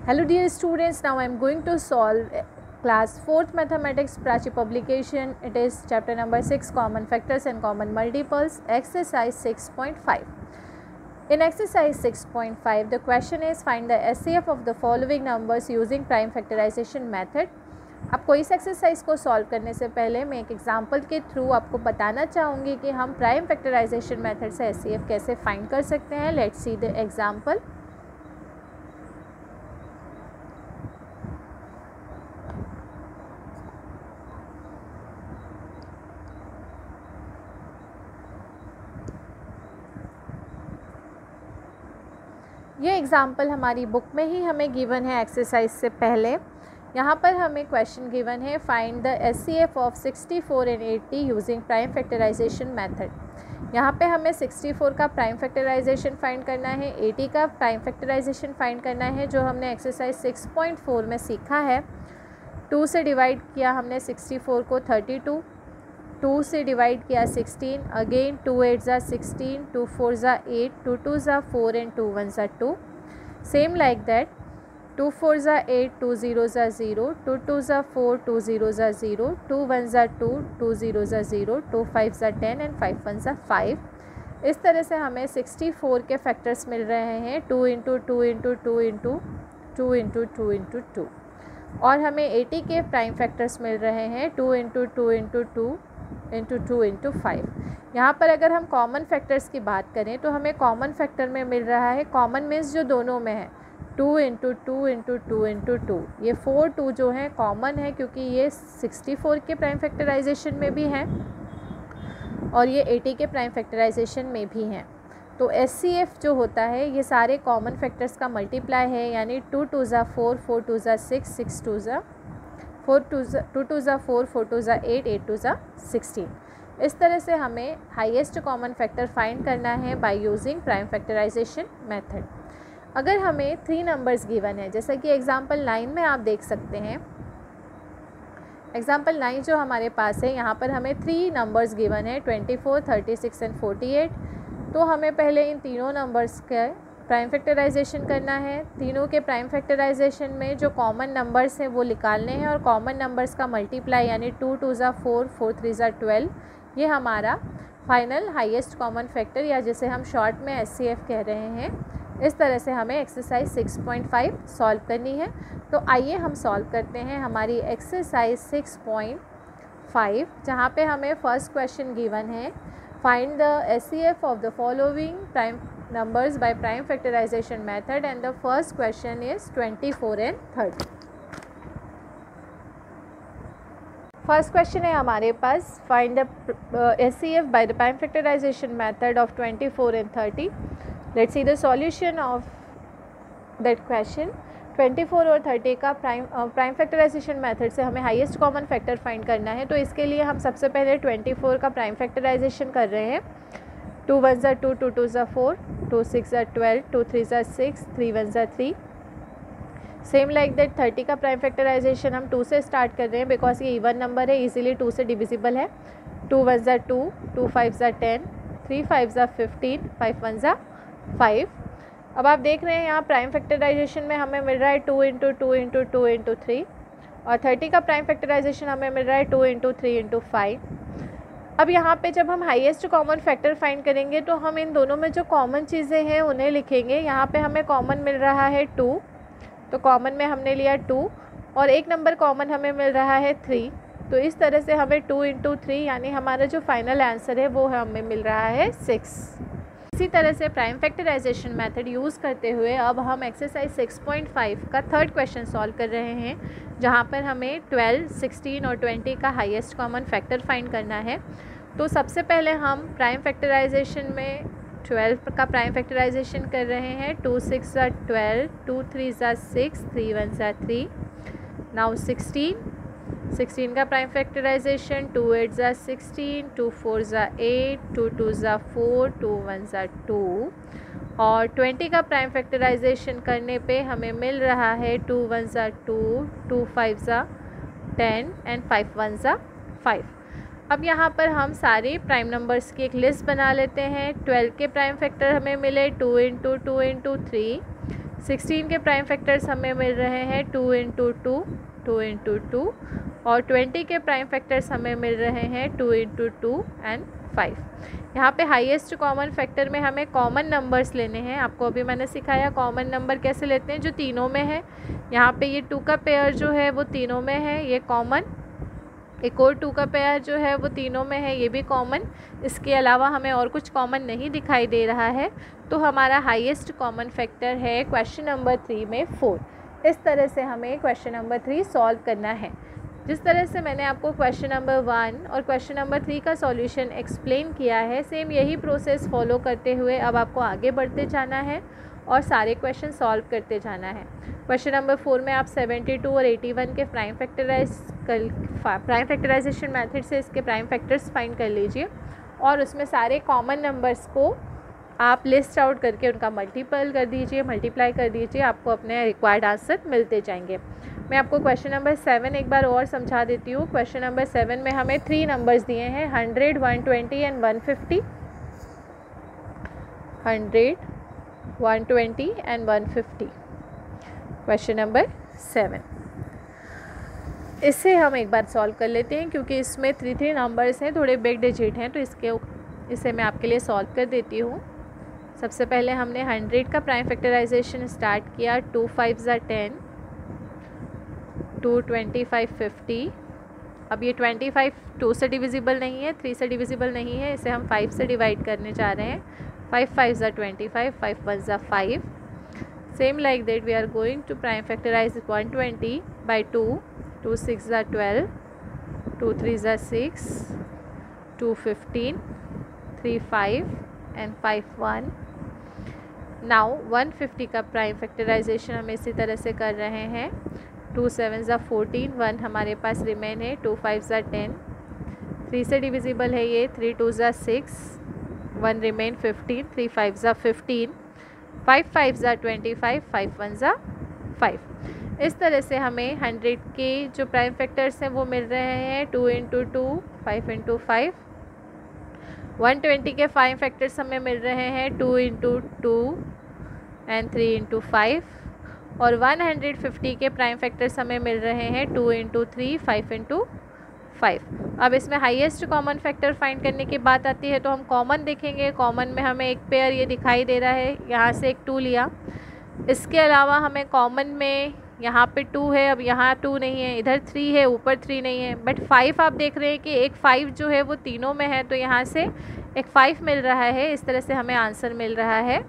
Hello dear students, now I am going to solve class 4th mathematics Prachi publication. It is chapter number 6 common factors and common multiples, exercise 6.5. In exercise 6.5 the question is find the SCF of the following numbers using prime factorization method. आपको इस exercise को solve करने से पहले मैं एक example के through आपको बताना चाहूँगी कि हम प्राइम फैक्टराइजेशन मेथड से SCF कैसे फाइंड कर सकते हैं. Let's see the example. ये एग्ज़ाम्पल हमारी बुक में ही हमें गिवन है एक्सरसाइज से पहले. यहाँ पर हमें क्वेश्चन गिवन है find the SCF of 64 and 80 using prime factorization method. यहाँ पे हमें 64 का प्राइम फैक्टराइजेशन फाइंड करना है, 80 का प्राइम फैक्टराइजेशन फाइंड करना है, जो हमने एक्सरसाइज 6.4 में सीखा है. 2 से डिवाइड किया हमने 64 को 32, 2 से डिवाइड किया 16, अगेन 2 8 ज़ा 16, 2 4 ज़ा 8, 2 2 ज़ा 4 एंड 2 1 ज़ा 2. सेम लाइक दैट 2 4 ज़ा 8, 2 0 ज़ा 0, 2 2 ज़ा 4, 2 0 ज़ा 0, 2 1 ज़ा 2, 2 0 ज़ा 0, 2 5 ज़ा 10 एंड 5 1 ज़ा 5. इस तरह से हमें 64 के फैक्टर्स मिल रहे हैं 2 into 2 into 2 into 2 into 2 into 2. और हमें 80 के प्राइम फैक्टर्स मिल रहे हैं 2 इंटू 2 इंटू 2 इंटू 2 इंटू 5. यहाँ पर अगर हम कॉमन फैक्टर्स की बात करें तो हमें कॉमन फैक्टर में मिल रहा है, कॉमन मीन्स जो दोनों में है, 2 इंटू 2 इंटू 2 इंटू 2. ये 4 2 जो है कॉमन है क्योंकि ये 64 के प्राइम फैक्टराइजेशन में भी हैं और ये 80 के प्राइम फैक्टराइजेशन में भी हैं. तो SCF जो होता है ये सारे कॉमन फैक्टर्स का मल्टीप्लाई है, यानी 2 2 ज़ा 4, 4 2 ज़ा 6, 6 2 ज़ा 4, 2 2 ज़ा 4, 4 2 ज़ा 8, 8 2 ज़ा 16. इस तरह से हमें हाईएस्ट कॉमन फैक्टर फाइंड करना है by using prime factorization method. अगर हमें 3 नंबर्स गिवन है, जैसा कि एग्जांपल 9 में आप देख सकते हैं, एग्जांपल 9 जो हमारे पास है यहाँ पर हमें 3 नंबर्स गिवन है 24, 36 एंड 48. तो हमें पहले इन तीनों नंबर्स का प्राइम फैक्टराइजेशन करना है. तीनों के प्राइम फैक्टराइजेशन में जो कॉमन नंबर्स हैं वो निकालने हैं और कॉमन नंबर्स का मल्टीप्लाई यानी 2 2 ज़ा 4, 4 3 ज़ा 12, ये हमारा फाइनल हाईएस्ट कॉमन फैक्टर या जिसे हम शॉर्ट में SCF कह रहे हैं. इस तरह से हमें एक्सरसाइज 6.5 सॉल्व करनी है. तो आइए हम सॉल्व करते हैं हमारी एक्सरसाइज 6.5, जहाँ पे हमें फर्स्ट क्वेश्चन गिवन है find the SCF of the following prime numbers by prime factorization method and the first question is 24 and 30. First question है हमारे पास find the SCF by the prime factorization method of 24 and 30. Let's see the solution of that question. 24 और 30 का prime factorization method से हमें highest common factor find करना है. तो इसके लिए हम सबसे पहले 24 का प्राइम फैक्टराइजेशन कर रहे हैं. 2 1 ज़ा 2, 2 2 ज़ा 4, 2 6 ज़ा 12, 2 3 ज़ा 6, 3 1 ज़ा 3. सेम लाइक दैट 30 का प्राइम फैक्टराइजेशन हम 2 से स्टार्ट कर रहे हैं बिकॉज ये इवन नंबर है, इजीली 2 से डिविजिबल है. 2 1 ज़ा 2, 2 5 ज़ा 10, 3 5 ज़ा 15, 5 1 ज़ा 5. अब आप देख रहे हैं यहाँ प्राइम फैक्टराइजेशन में हमें मिल रहा है 2 इंटू 2 इंटू 2 इंटू 3 और 30 का प्राइम फैक्टराइजेशन हमें मिल रहा है 2 इंटू 3 इंटू 5. अब यहाँ पे जब हम हाईएस्ट कॉमन फैक्टर फाइंड करेंगे तो हम इन दोनों में जो कॉमन चीज़ें हैं उन्हें लिखेंगे. यहाँ पे हमें कॉमन मिल रहा है 2, तो कॉमन में हमने लिया 2 और एक नंबर कॉमन हमें मिल रहा है 3. तो इस तरह से हमें 2 इंटू 3 यानी हमारा जो फाइनल आंसर है वो हमें मिल रहा है 6. इसी तरह से प्राइम फैक्टराइजेशन मेथड यूज़ करते हुए अब हम एक्सरसाइज 6.5 का थर्ड क्वेश्चन सॉल्व कर रहे हैं, जहाँ पर हमें 12, 16 और 20 का हाईएस्ट कॉमन फैक्टर फाइंड करना है. तो सबसे पहले हम प्राइम फैक्टराइजेशन में 12 का प्राइम फैक्टराइजेशन कर रहे हैं. 2 6 ज़ा 12, 2 3 ज़ा 6, 3 1 ज़ा 3. नाउ 16 का प्राइम फैक्टराइजेशन 2 8 ज़ा 16, 2 4 ज़ा 8, 2 2 ज़ा 4, 2 1 ज़ा 2 और 20 का प्राइम फैक्टराइजेशन करने पे हमें मिल रहा है 2 1 ज़ा 2, 2 5 ज़ा 10 एंड 5 1 ज़ा 5. अब यहाँ पर हम सारे प्राइम नंबर्स की एक लिस्ट बना लेते हैं. 12 के प्राइम फैक्टर हमें मिले 2 इंटू 2 इंटू 3, 16 के प्राइम फैक्टर्स हमें मिल रहे हैं 2 इंटू 2, 2 इंटू 2, और 20 के प्राइम फैक्टर्स हमें मिल रहे हैं 2 इंटू 2 एंड 5। यहाँ पे हाईएस्ट कॉमन फैक्टर में हमें कॉमन नंबर्स लेने हैं। आपको अभी मैंने सिखाया कॉमन नंबर कैसे लेते हैं, जो तीनों में है। यहाँ पे ये 2 का पेयर जो है वो तीनों में है, ये कॉमन। एक और 2 का पेयर जो है वो तीनों में है, ये भी कॉमन। इसके अलावा हमें और कुछ कॉमन नहीं दिखाई दे रहा है, तो हमारा हाईएस्ट कॉमन फैक्टर है क्वेश्चन नंबर 3 में 4। इस तरह से हमें क्वेश्चन नंबर 3 सॉल्व करना है। जिस तरह से मैंने आपको क्वेश्चन नंबर 1 और क्वेश्चन नंबर 3 का सॉल्यूशन एक्सप्लेन किया है, सेम यही प्रोसेस फॉलो करते हुए अब आपको आगे बढ़ते जाना है और सारे क्वेश्चन सॉल्व करते जाना है। क्वेश्चन नंबर 4 में आप 72 और 81 के प्राइम फैक्टराइजेशन मेथड से इसके प्राइम फैक्टर्स फाइंड कर लीजिए, और उसमें सारे कॉमन नंबर्स को आप लिस्ट आउट करके उनका मल्टीप्लाई कर दीजिए। आपको अपने रिक्वायर्ड आंसर मिलते जाएंगे। मैं आपको क्वेश्चन नंबर 7 एक बार और समझा देती हूँ। क्वेश्चन नंबर 7 में हमें 3 नंबर्स दिए हैं, 100, 120 एंड 150। 100, 120 and 150, question number 7। इससे हम एक बार सॉल्व कर लेते हैं, क्योंकि इसमें 3 नंबर्स हैं, थोड़े बिग डिजिट हैं, तो इसे मैं आपके लिए सॉल्व कर देती हूँ। सबसे पहले हमने 100 का प्राइम फैक्टराइजेशन स्टार्ट किया। 2 5 ज़ा 10, 2 25 50। अब ये 25 2 से डिविजिबल नहीं है, 3 से डिविजिबल नहीं है, इसे हम 5 से डिवाइड करने जा रहे हैं। 5 5 ज़ा 25, 5 1 ज़ा 5। Same like that we are going to prime factorize 120 by 2, 2 6 ज़ा 12, 2 3 ज़ा 6, 2 15, 3 5 एंड 5 1। नाउ 150 का प्राइम फैक्टराइजेशन हम इसी तरह से कर रहे हैं। 2 7 ज़ा 14, 1 हमारे पास रिमेन है। 2 5 ज़ा 10, 3 से डिविजिबल है ये। 3 2 ज़ा 6, 1 रिमेन 15, 3 5 ज़ा 15, 5 5 ज़ा 25, 5 1 ज़ा 5। इस तरह से हमें 100 के जो प्राइम फैक्टर्स हैं वो मिल रहे हैं 2 इंटू 2, 5 इंटू 5। 120 के प्राइम फैक्टर्स हमें मिल रहे हैं 2 इंटू 2 एंड 3 इंटू 5। और 150 के प्राइम फैक्टर्स हमें मिल रहे हैं 2 इंटू 3, 5 इंटू 5। अब इसमें हाईएस्ट कॉमन फैक्टर फाइंड करने की बात आती है, तो हम कॉमन देखेंगे। कॉमन में हमें एक पेयर ये दिखाई दे रहा है, यहाँ से एक 2 लिया। इसके अलावा हमें कॉमन में यहाँ पे 2 है, अब यहाँ 2 नहीं है, इधर 3 है, ऊपर 3 नहीं है, बट 5 आप देख रहे हैं कि एक 5 जो है वो तीनों में है, तो यहाँ से एक 5 मिल रहा है। इस तरह से हमें आंसर मिल रहा है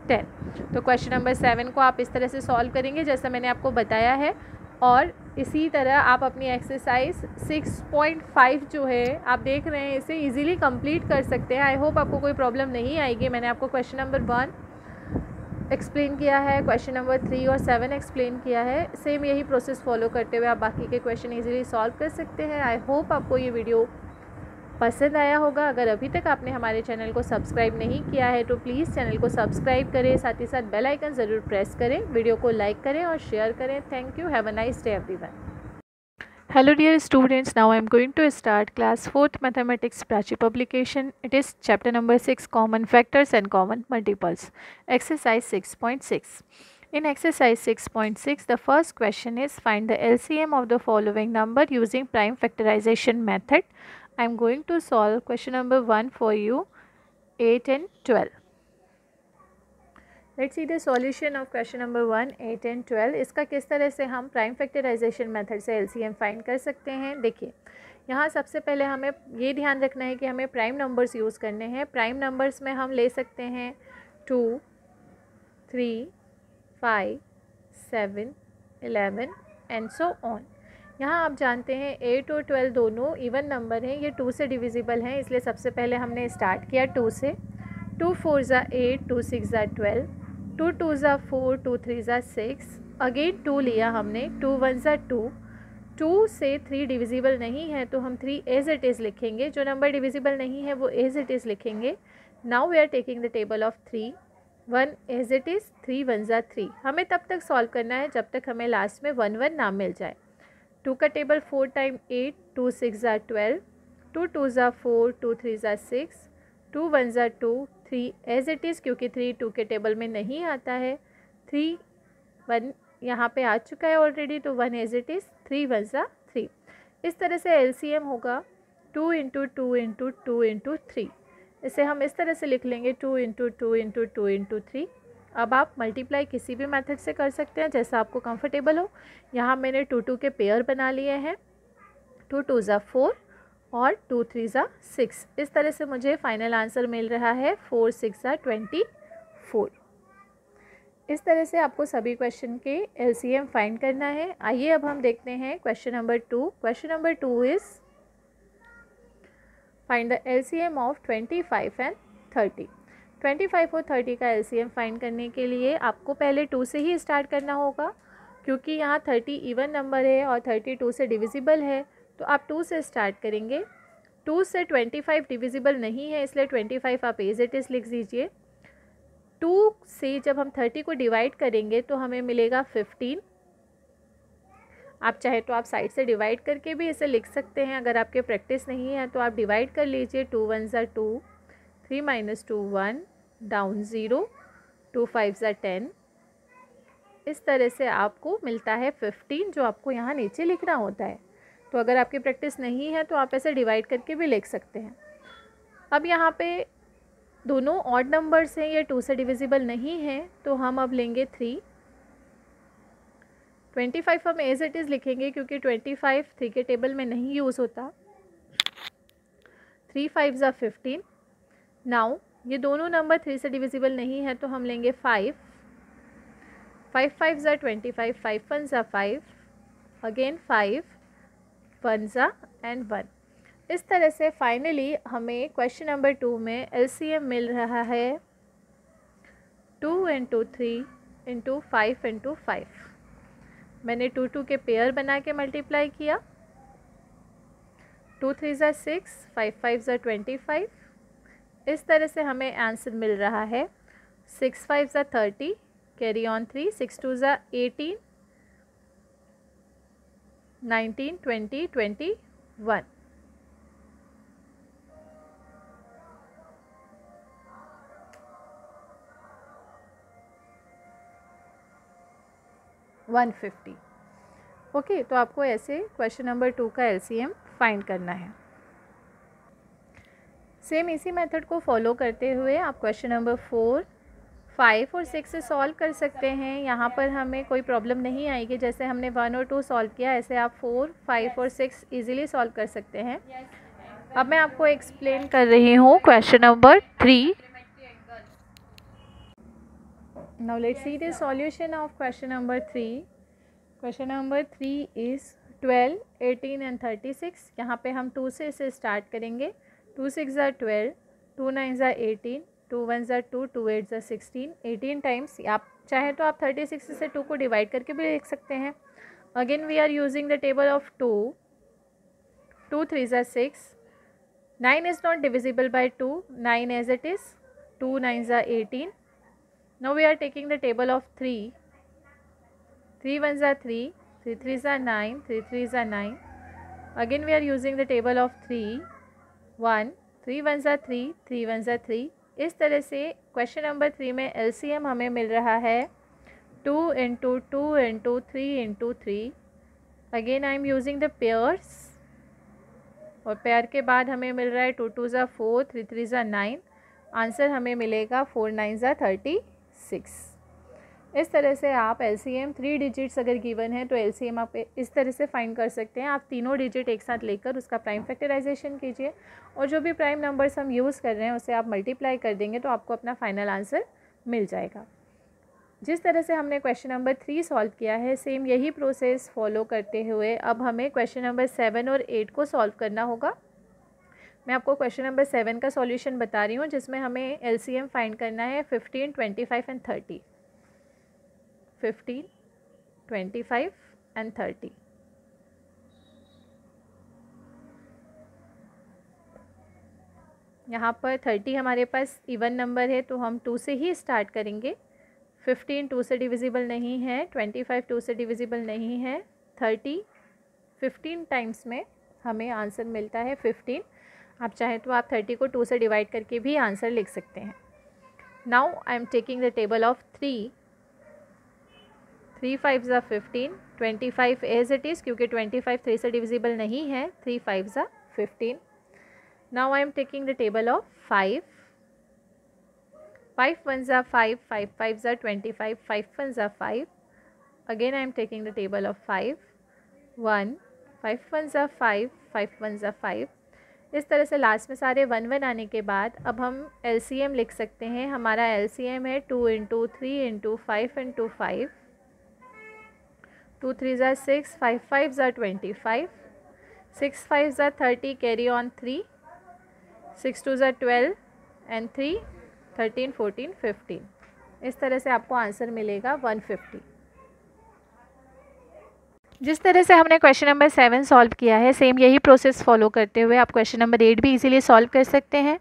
10। तो क्वेश्चन नंबर 7 को आप इस तरह से सॉल्व करेंगे जैसा मैंने आपको बताया है, और इसी तरह आप अपनी एक्सरसाइज 6.5 जो है आप देख रहे हैं, इसे इजीली कंप्लीट कर सकते हैं। आई होप आपको कोई प्रॉब्लम नहीं आएगी। मैंने आपको क्वेश्चन नंबर 1 एक्सप्लेन किया है, क्वेश्चन नंबर 3 और 7 एक्सप्लेन किया है। सेम यही प्रोसेस फॉलो करते हुए आप बाकी के क्वेश्चन इजीली सॉल्व कर सकते हैं। आई होप आपको ये वीडियो पसंद आया होगा। अगर अभी तक आपने हमारे चैनल को सब्सक्राइब नहीं किया है तो प्लीज़ चैनल को सब्सक्राइब करें, साथ ही साथ बेल आइकन ज़रूर प्रेस करें, वीडियो को लाइक करें और शेयर करें। Thank you. Have a nice day everyone. Hello dear students, now I am going to start class 4th mathematics Prachi publication. It is chapter number 6, common factors and common multiples, exercise 6.6. In exercise 6.6 the first question is find the LCM of the following number using prime factorization method. I am going to solve question number 1 for you, 8 and 12. Let's see the solution of question number 1, 8 and 12। इसका किस तरह से हम prime factorization method से LCM find कर सकते हैं। देखिए, यहाँ सबसे पहले हमें ये ध्यान रखना है कि हमें प्राइम नंबर्स यूज़ करने हैं। प्राइम नंबर्स में हम ले सकते हैं 2, 3, 5, 7, 11 एंड सो ऑन। यहाँ आप जानते हैं 8 और 12 दोनों इवन नंबर हैं, ये 2 से डिविजिबल हैं, इसलिए सबसे पहले हमने स्टार्ट किया 2 से। 2 4 ज़ा 8, 2 6 ज़ा 12, 2 2 ज़ा 4, 2 3 ज़ा 6, अगेन 2 लिया हमने, 2 1 ज़ा 2। 2 से 3 डिविजिबल नहीं है तो हम 3 एज इट इज़ लिखेंगे, जो नंबर डिविजिबल नहीं है वो एज इट इज़ लिखेंगे। Now we are taking the table of 3, 1 as it is, 3 1 ज़ा 3। हमें तब तक सॉल्व करना है जब तक हमें लास्ट में 1 1 ना मिल जाए। 2 का टेबल 4 टाइम 8, 2 6 ज़ा 12, 2 2 ज़ा 4, 2 3 ज़ा 6, 2 1 ज़ा 2, 3 एज इट इज़ क्योंकि 3 2 के टेबल में नहीं आता है, 3 1 यहाँ पे आ चुका है ऑलरेडी, तो 1 एज इट इज़, 3 1 ज़ा 3। इस तरह से एलसीएम होगा 2 इंटू 2 इंटू 2 इंटू 3। इसे हम इस तरह से लिख लेंगे 2 इंटू 2 इंटू 2 इंटू 3। अब आप मल्टीप्लाई किसी भी मेथड से कर सकते हैं जैसा आपको कंफर्टेबल हो। यहाँ मैंने 2 2 के पेयर बना लिए हैं, 2 2 ज़ा 4 और 2 3 ज़ा 6। इस तरह से मुझे फाइनल आंसर मिल रहा है 4 6 ज़ा 24। इस तरह से आपको सभी क्वेश्चन के एलसीएम फाइंड करना है। आइए अब हम देखते हैं question number 2। Question number 2 is find the LCM of 25 and 30। 25 और 30 का एलसीएम फाइंड करने के लिए आपको पहले 2 से ही स्टार्ट करना होगा, क्योंकि यहाँ 30 इवन नंबर है और 32 से डिविजिबल है, तो आप 2 से स्टार्ट करेंगे। 2 से 25 डिविजिबल नहीं है, इसलिए 25 आप एज इट इज़ लिख दीजिए। 2 से जब हम 30 को डिवाइड करेंगे तो हमें मिलेगा 15। आप चाहे तो आप साइड से डिवाइड करके भी इसे लिख सकते हैं, अगर आपके प्रैक्टिस नहीं है तो आप डिवाइड कर लीजिए। 2 1 ज़ा 2, 3 माइनस 2 1, डाउन 0, 2 5 ज़ा 10। इस तरह से आपको मिलता है 15, जो आपको यहाँ नीचे लिखना होता है। तो अगर आपकी प्रैक्टिस नहीं है तो आप ऐसे डिवाइड करके भी लिख सकते हैं। अब यहाँ पे दोनों ऑड नंबर्स हैं, ये 2 से डिविजिबल नहीं है, तो हम अब लेंगे 3। 25 हम एज इट इज़ लिखेंगे क्योंकि 25 3 के टेबल में नहीं यूज़ होता। 3 5 ज़ा 15। नाउ ये दोनों नंबर 3 से डिविजिबल नहीं है, तो हम लेंगे 5। 5 5 ज़ा 25, 5 1 ज़ा 5, अगेन 5 1 ज़ा एंड 1। इस तरह से फाइनली हमें क्वेश्चन नंबर 2 में एलसीएम मिल रहा है 2 इंटू 3 इंटू 5 इंटू 5। मैंने 2 2 के पेयर बना के मल्टीप्लाई किया। 2 3 ज़ा 6, 5 5 ज़ा 25। इस तरह से हमें आंसर मिल रहा है 6 5 ज़ा 30, कैरी ऑन 3, 6 2 ज़ा 18, 19 20 21। ओके, तो आपको ऐसे क्वेश्चन नंबर 2 का एलसीएम फाइंड करना है। सेम इसी मेथड को फॉलो करते हुए आप क्वेश्चन नंबर 4 5 और 6 से सॉल्व कर सकते हैं। यहाँ पर हमें कोई प्रॉब्लम नहीं आएगी, जैसे हमने 1 और 2 सॉल्व किया ऐसे आप 4 5 और 6 इजीली सॉल्व कर सकते हैं। अब मैं आपको एक्सप्लेन कर रही हूँ question number 3। Now let's see the solution of question number 3. Question number 3 is 12, 18 and 36. यहाँ पे हम 2 से इसे स्टार्ट करेंगे। 2 6 ज़ा 12, 2 9 ज़ा 18, 2 1 ज़ा 2, 2 8 ज़ा 16। 18 टाइम्स आप चाहे तो आप 36 से 2 को डिवाइड करके भी लिख सकते हैं। Again we are using the table of 2। 2 3 ज़ा 6, 9 is not divisible by 2, 9 as it is, 2 9 ज़ा 18. Now we are taking the table of 3. 3 1 are 3, 3 3 are 9, 3 3 are 9. Again we are using the table of 3, 1, 3 1 are 3, 3 1 are 3. इस तरह से question number 3 में LCM हमें मिल रहा है 2 into 2 into 3 into 3. Again I am using the pairs, और pair के बाद हमें मिल रहा है 2 2 ज़ा 4, 3 3 ज़ा 9. आंसर हमें मिलेगा 4 9 ज़ा 36. इस तरह से आप एलसीएम 3 डिजिट्स अगर गिवन है तो एलसीएम आप इस तरह से फाइंड कर सकते हैं। आप तीनों डिजिट एक साथ लेकर उसका प्राइम फैक्टराइजेशन कीजिए, और जो भी प्राइम नंबर्स हम यूज़ कर रहे हैं उसे आप मल्टीप्लाई कर देंगे तो आपको अपना फाइनल आंसर मिल जाएगा। जिस तरह से हमने क्वेश्चन नंबर 3 सॉल्व किया है, सेम यही प्रोसेस फॉलो करते हुए अब हमें क्वेश्चन नंबर 7 और 8 को सॉल्व करना होगा। मैं आपको क्वेश्चन नंबर 7 का सॉल्यूशन बता रही हूँ, जिसमें हमें एलसीएम फाइंड करना है 15, 25 एंड 30। 15, 25 एंड 30। यहाँ पर 30 हमारे पास इवन नंबर है तो हम 2 से ही स्टार्ट करेंगे। 15 2 से डिविजिबल नहीं है, 25 2 से डिविजिबल नहीं है, 30 15 टाइम्स में हमें आंसर मिलता है 15। आप चाहें तो आप 30 को 2 से डिवाइड करके भी आंसर लिख सकते हैं। Now I am taking the table of 3। 3 5 ज़ा 15, 25 एज इट इज़ क्योंकि 25 3 से डिविजिबल नहीं है, 3 5 ज़ा 15. Now I am taking the table of 5. 5 1 ज़ा 5, 5 5 ज़ा 25, 5 1 ज़ा 5. Again I am taking the table of 5, 1, 5 1 ज़ा 5, 5 1 ज़ा 5. इस तरह से लास्ट में सारे 1 1 आने के बाद अब हम LCM लिख सकते हैं. हमारा LCM है 2 × 3 × 5 × 5. 2 3 ज़ा 6, 5 5 ज़ा 25, 6 5 ज़ा 30, कैरी ऑन 3, 6 2 ज़ा 12 एंड 3 13 14 15. इस तरह से आपको आंसर मिलेगा 150. जिस तरह से हमने क्वेश्चन नंबर 7 सॉल्व किया है, सेम यही प्रोसेस फॉलो करते हुए आप क्वेश्चन नंबर 8 भी इजीली सॉल्व कर सकते हैं.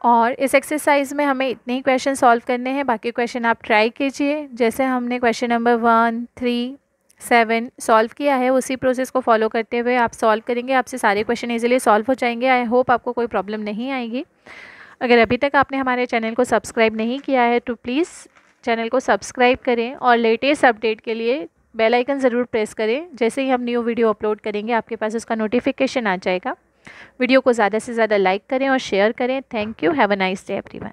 और इस एक्सरसाइज में हमें इतने ही क्वेश्चन सॉल्व करने हैं, बाकी क्वेश्चन आप ट्राई कीजिए. जैसे हमने क्वेश्चन नंबर 1 3 7 सॉल्व किया है, उसी प्रोसेस को फॉलो करते हुए आप सॉल्व करेंगे, आपसे सारे क्वेश्चन इजीली सॉल्व हो जाएंगे. आई होप आपको कोई प्रॉब्लम नहीं आएगी. अगर अभी तक आपने हमारे चैनल को सब्सक्राइब नहीं किया है तो प्लीज़ चैनल को सब्सक्राइब करें और लेटेस्ट अपडेट के लिए बेल आइकन ज़रूर प्रेस करें. जैसे ही हम न्यू वीडियो अपलोड करेंगे आपके पास उसका नोटिफिकेशन आ जाएगा. वीडियो को ज़्यादा से ज़्यादा लाइक करें और शेयर करें. Thank you. Have a nice day everyone.